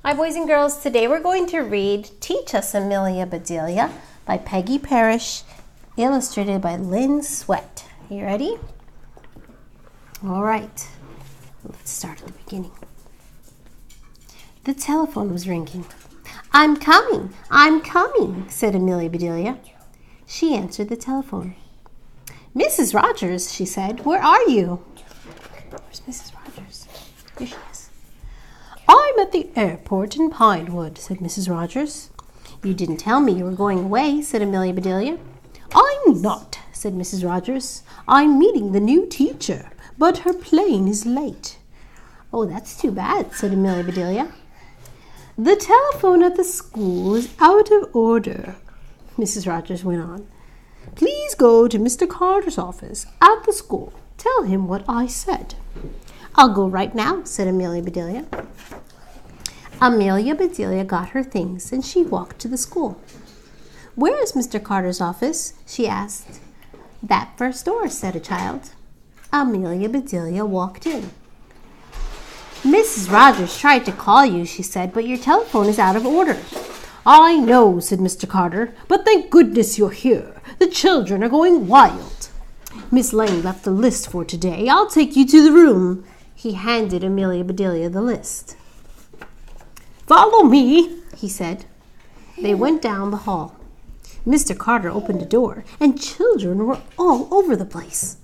Hi boys and girls, today we're going to read Teach Us Amelia, Bedelia by Peggy Parrish, illustrated by Lynn Sweat. You ready? All right, let's start at the beginning. The telephone was ringing. I'm coming, said Amelia Bedelia. She answered the telephone. Mrs. Rogers, she said, where are you? Where's Mrs. Rogers? Here she is. I'm at the airport in Pinewood, said Mrs. Rogers. You didn't tell me you were going away, said Amelia Bedelia. I'm not, said Mrs. Rogers. I'm meeting the new teacher, but her plane is late. Oh, that's too bad, said Amelia Bedelia. The telephone at the school is out of order, Mrs. Rogers went on. Please go to Mr. Carter's office at the school. Tell him what I said. I'll go right now, said Amelia Bedelia. Amelia Bedelia got her things and she walked to the school. Where is Mr. Carter's office? She asked. That first door, said a child. Amelia Bedelia walked in. Mrs. Rogers tried to call you, she said, but your telephone is out of order. I know, said Mr. Carter, but thank goodness you're here. The children are going wild. Miss Lane left the list for today. I'll take you to the room. He handed Amelia Bedelia the list. Follow me, he said. They went down the hall. Mr. Carter opened a door, and children were all over the place.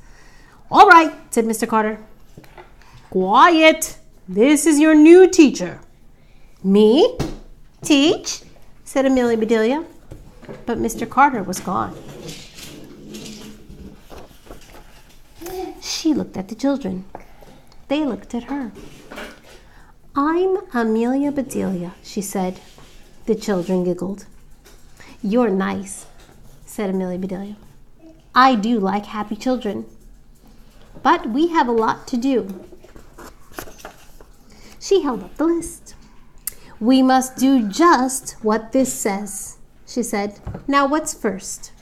All right, said Mr. Carter. Quiet. This is your new teacher. Me? Teach? Said Amelia Bedelia. But Mr. Carter was gone. She looked at the children. They looked at her. I'm Amelia Bedelia, she said. The children giggled. You're nice, said Amelia Bedelia. I do like happy children. But we have a lot to do. She held up the list. We must do just what this says, she said. Now what's first?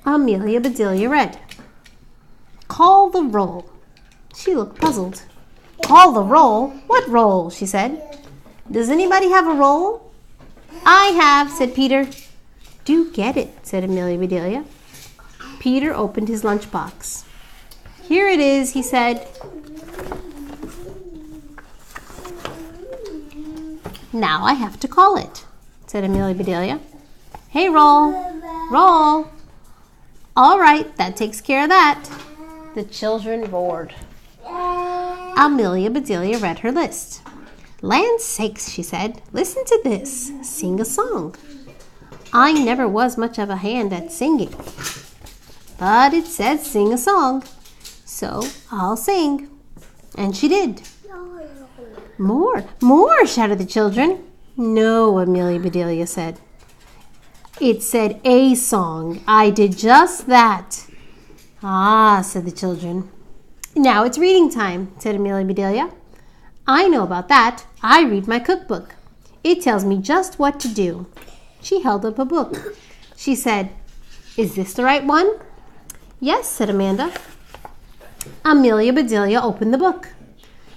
Amelia Bedelia read. Call the roll. She looked puzzled. Call the roll? What roll? She said. Does anybody have a roll? I have, said Peter. Do get it, said Amelia Bedelia. Peter opened his lunchbox. Here it is, he said. Now I have to call it, said Amelia Bedelia. Hey, roll, roll. All right, that takes care of that. The children roared. Amelia Bedelia read her list. Land sakes, she said, listen to this. Sing a song. I never was much of a hand at singing, but it said sing a song, so I'll sing. And she did. More, more, shouted the children. No, Amelia Bedelia said. It said a song. I did just that. Ah, said the children. Now it's reading time, said Amelia Bedelia. I know about that. I read my cookbook. It tells me just what to do. She held up a book. She said, Is this the right one? Yes, said Amanda. Amelia Bedelia opened the book.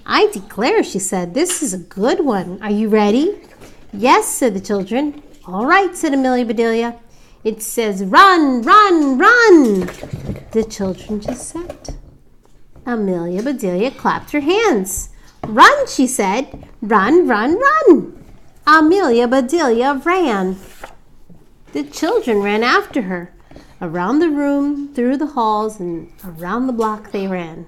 I declare, she said, this is a good one. Are you ready? Yes, said the children. All right, said Amelia Bedelia. It says, run, run, run. The children just sat. Amelia Bedelia clapped her hands. Run, she said. Run, run, run. Amelia Bedelia ran. The children ran after her. Around the room, through the halls, and around the block they ran.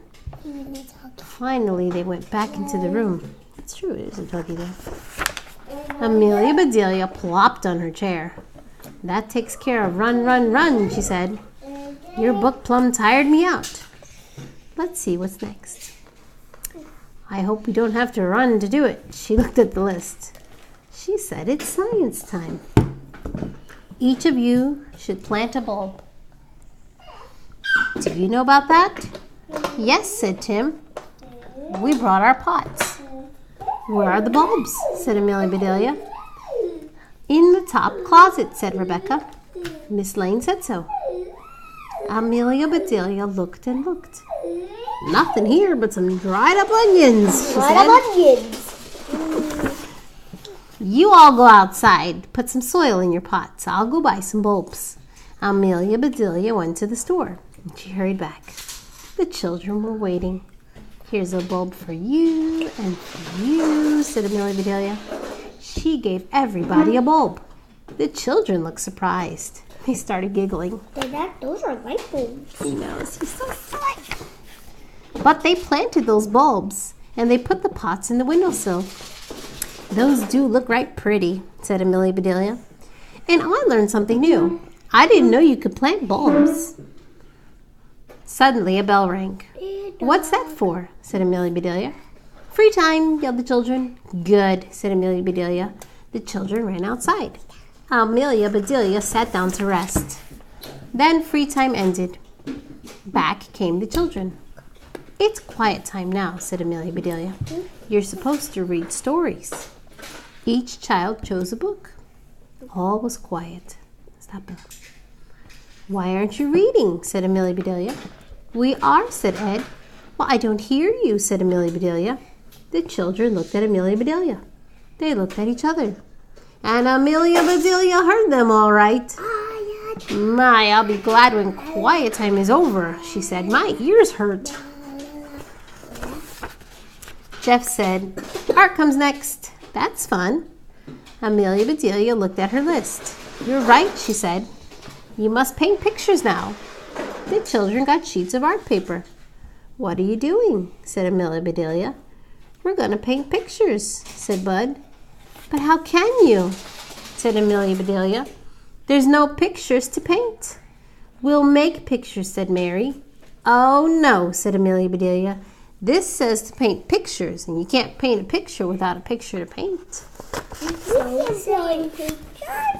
Finally, they went back into the room. It's true, it is a doggy there. Amelia Bedelia plopped on her chair. That takes care of run, run, run, she said. Your book plumb tired me out. Let's see what's next. I hope we don't have to run to do it. She looked at the list. She said it's science time. Each of you should plant a bulb. Do you know about that? Yes, said Tim. We brought our pots. Where are the bulbs? Said Amelia Bedelia. In the top closet, said Rebecca. Miss Lane said so. Amelia Bedelia looked and looked. Nothing here but some dried up onions, she said. Dried up onions. You all go outside. Put some soil in your pots. I'll go buy some bulbs. Amelia Bedelia went to the store. She hurried back. The children were waiting. Here's a bulb for you and for you, said Amelia Bedelia. She gave everybody a bulb. The children looked surprised. They started giggling. Those are light bulbs. He knows. He's so slick. But they planted those bulbs, and they put the pots in the windowsill. Those do look right pretty, said Amelia Bedelia. And I learned something new. I didn't know you could plant bulbs. Suddenly, a bell rang. What's that for? Said Amelia Bedelia. Free time, yelled the children. Good, said Amelia Bedelia. The children ran outside. Amelia Bedelia sat down to rest. Then free time ended. Back came the children. It's quiet time now, said Amelia Bedelia. You're supposed to read stories. Each child chose a book. All was quiet. Stop it. Why aren't you reading? Said Amelia Bedelia. We are, said Ed. Well, I don't hear you, said Amelia Bedelia. The children looked at Amelia Bedelia. They looked at each other. And Amelia Bedelia heard them all right. My, I'll be glad when quiet time is over, she said. My ears hurt. Jeff said, art comes next. That's fun. Amelia Bedelia looked at her list. You're right, she said. You must paint pictures now. The children got sheets of art paper. What are you doing? Said Amelia Bedelia. We're going to paint pictures, said Bud. But how can you? Said Amelia Bedelia. There's no pictures to paint. We'll make pictures, said Mary. Oh, no, said Amelia Bedelia. This says to paint pictures, and you can't paint a picture without a picture to paint.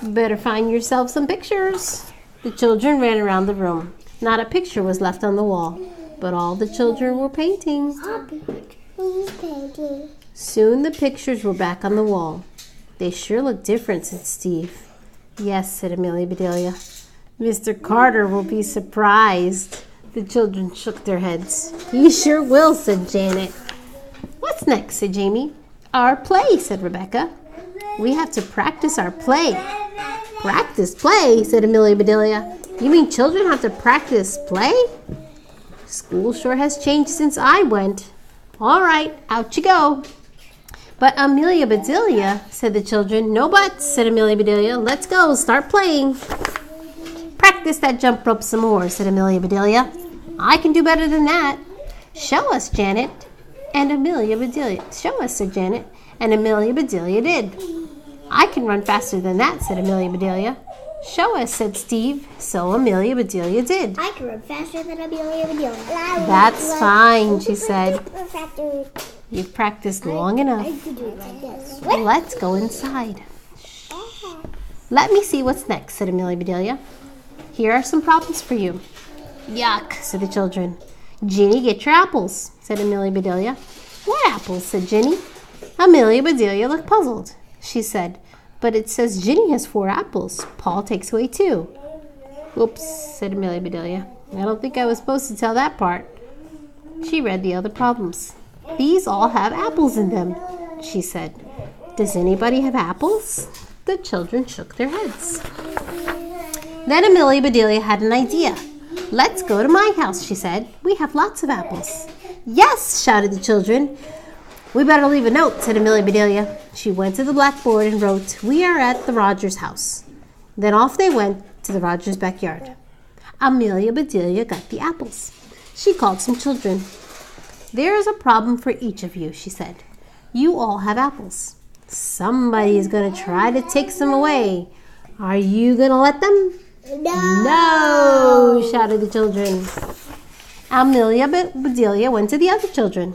Better find yourself some pictures. The children ran around the room. Not a picture was left on the wall, but all the children were painting. Soon the pictures were back on the wall. They sure look different, said Steve. Yes, said Amelia Bedelia. Mr. Carter will be surprised. The children shook their heads. He sure will, said Janet. What's next, said Jamie. Our play, said Rebecca. We have to practice our play. Practice play, said Amelia Bedelia. You mean children have to practice play? School sure has changed since I went. All right, out you go. But Amelia Bedelia, said the children. No buts, said Amelia Bedelia. Let's go, start playing. Practice that jump rope some more, said Amelia Bedelia. I can do better than that. Show us, Janet. And Amelia Bedelia. Show us, said Janet. And Amelia Bedelia did. I can run faster than that, said Amelia Bedelia. Show us, said Steve. So Amelia Bedelia did. I can run faster than Amelia Bedelia. That's fine, she said. You've practiced long enough. Let's go inside. Let me see what's next, said Amelia Bedelia. Here are some problems for you. Yuck, said the children. Ginny, get your apples, said Amelia Bedelia. What apples, said Ginny. Amelia Bedelia looked puzzled. She said, but it says Ginny has 4 apples. Paul takes away 2. Oops, said Amelia Bedelia. I don't think I was supposed to tell that part. She read the other problems. These all have apples in them, she said. Does anybody have apples? The children shook their heads. Then Amelia Bedelia had an idea. Let's go to my house, she said. We have lots of apples. Yes, shouted the children. We better leave a note, said Amelia Bedelia. She went to the blackboard and wrote, we are at the Rogers house. Then off they went to the Rogers backyard. Amelia Bedelia got the apples. She called some children. There is a problem for each of you, she said. You all have apples. Somebody is going to try to take some away. Are you going to let them? No, shouted the children. Amelia Bedelia went to the other children.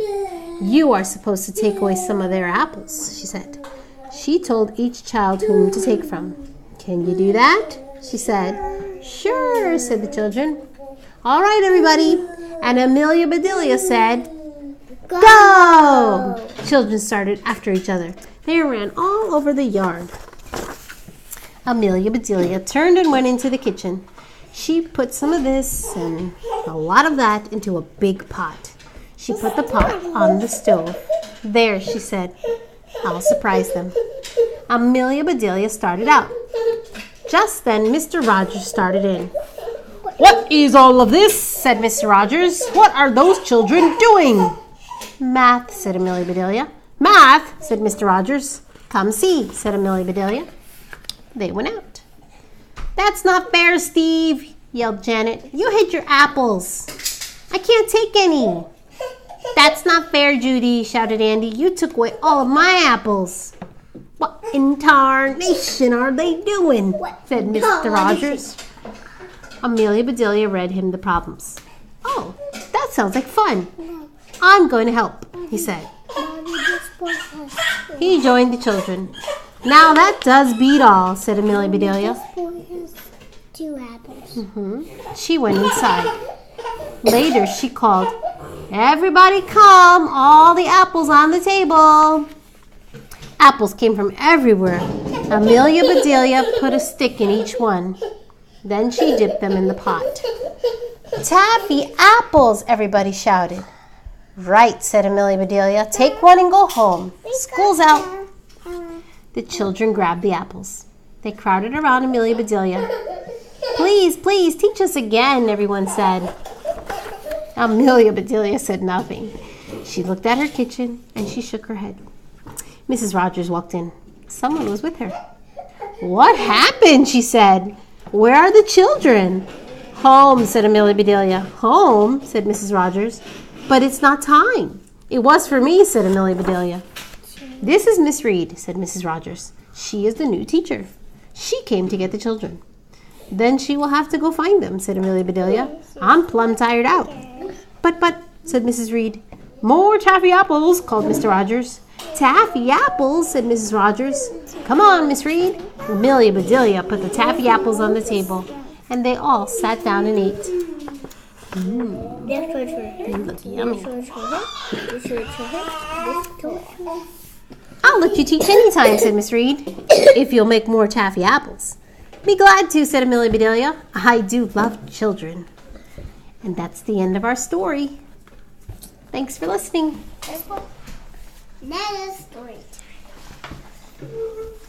You are supposed to take away some of their apples, she said. She told each child whom to take from. Can you do that? She said. Sure, said the children. All right, everybody. And Amelia Bedelia said, Go! Children started after each other. They ran all over the yard. Amelia Bedelia turned and went into the kitchen. She put some of this and a lot of that into a big pot. She put the pot on the stove. There, she said, I'll surprise them. Amelia Bedelia started out. Just then, Mr. Rogers started in. "What is all of this?" said Mr. Rogers. "What are those children doing?" "Math," said Amelia Bedelia. "Math," said Mr. Rogers. "Come see," said Amelia Bedelia. They went out. "That's not fair, Steve," yelled Janet. "You hid your apples. I can't take any." "That's not fair, Judy," shouted Andy. "You took away all of my apples." "What in tarnation are they doing?" said Mr. Rogers. Amelia Bedelia read him the problems. "Oh, that sounds like fun. I'm going to help," he said. He joined the children. "Now that does beat all," said Amelia Bedelia. This boy has 2 apples. She went inside. Later she called, "Everybody come, all the apples on the table." Apples came from everywhere. Amelia Bedelia put a stick in each one. Then she dipped them in the pot. "Taffy apples!" everybody shouted. "Right," said Amelia Bedelia. "Take one and go home. School's out." The children grabbed the apples. They crowded around Amelia Bedelia. "Please, please, teach us again," everyone said. Amelia Bedelia said nothing. She looked at her kitchen and she shook her head. Mrs. Rogers walked in. Someone was with her. "What happened?" she said. "Where are the children?" "Home," said Amelia Bedelia. "Home," said Mrs. Rogers. "But it's not time." "It was for me," said Amelia Bedelia. "This is Miss Reed," said Mrs. Rogers. "She is the new teacher. She came to get the children." "Then she will have to go find them," said Amelia Bedelia. "I'm plumb tired out." But, said Mrs. Reed. "More taffy apples," called Mr. Rogers. "Taffy apples," said Mrs. Rogers. "Come on, Miss Reed." Amelia Bedelia put the taffy apples on the table, and they all sat down and ate. They look yummy. "I'll let you teach anytime," said Miss Reed, "if you'll make more taffy apples." "Be glad to," said Amelia Bedelia. "I do love children." And that's the end of our story. Thanks for listening. Nana's story time.